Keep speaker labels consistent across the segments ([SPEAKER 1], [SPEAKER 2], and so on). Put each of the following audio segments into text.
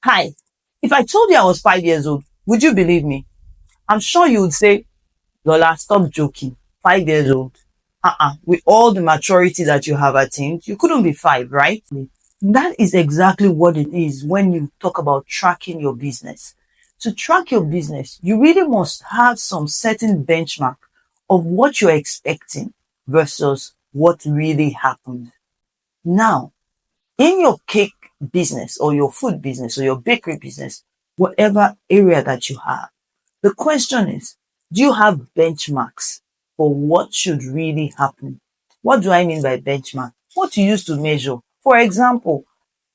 [SPEAKER 1] Hi, if I told you I was 5 years old, would you believe me? I'm sure you would say, Lola, stop joking. 5 years old. With all the maturity that you have attained, you couldn't be five, right? That is exactly what it is when you talk about tracking your business. To track your business, you really must have some certain benchmark of what you're expecting versus what really happened. Now, in your cake business or your food business or your bakery business, whatever area that you have, the question is, do you have benchmarks for what should really happen? What do I mean by benchmark? What you use to measure. For example,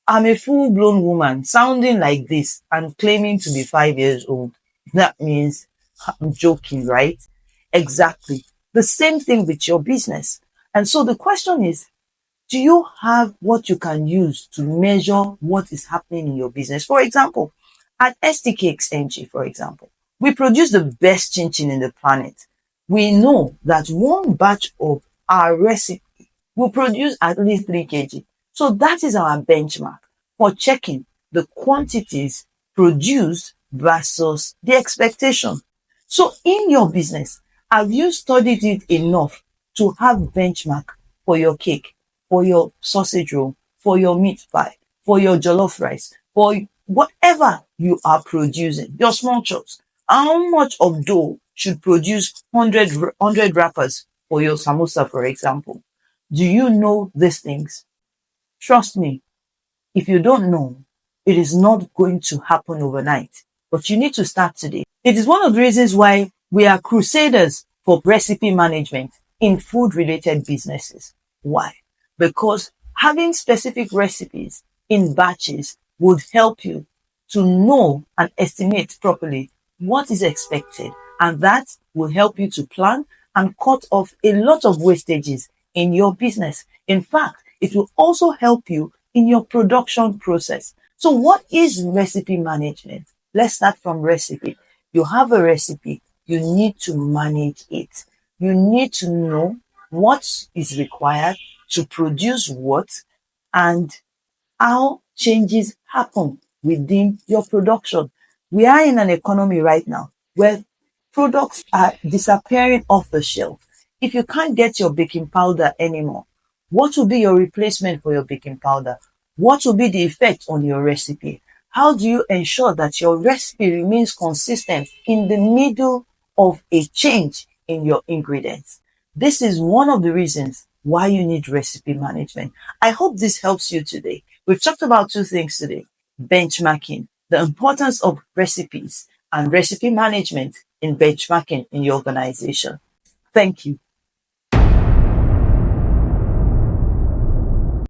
[SPEAKER 1] I'm a full-blown woman sounding like this and claiming to be 5 years old. That means I'm joking, right? Exactly. The same thing with your business. And so the question is, do you have what you can use to measure what is happening in your business? For example, at ST Cakes NG, for example, we produce the best chin chin in the planet. We know that one batch of our recipe will produce at least 3 kg. So that is our benchmark for checking the quantities produced versus the expectation. So in your business, have you studied it enough to have benchmark for your cake, for your sausage roll, for your meat pie, for your jollof rice, for whatever you are producing, your small chops? How much of dough should produce 100 wrappers for your samosa, for example? Do you know these things? Trust me, if you don't know, it is not going to happen overnight, but you need to start today. It is one of the reasons why we are crusaders for recipe management in food related businesses. Why? Because having specific recipes in batches would help you to know and estimate properly what is expected, and that will help you to plan and cut off a lot of wastages in your business. In fact, it will also help you in your production process. So what is recipe management? Let's start from recipe. You have a recipe, you need to manage it. You need to know what is required to produce what and how changes happen within your production. We are in an economy right now where products are disappearing off the shelf. If you can't get your baking powder anymore, what will be your replacement for your baking powder? What will be the effect on your recipe? How do you ensure that your recipe remains consistent in the middle of a change in your ingredients? This is one of the reasons why you need recipe management. I hope this helps you today. We've talked about two things today: benchmarking, the importance of recipes, and recipe management in benchmarking in your organization. Thank you.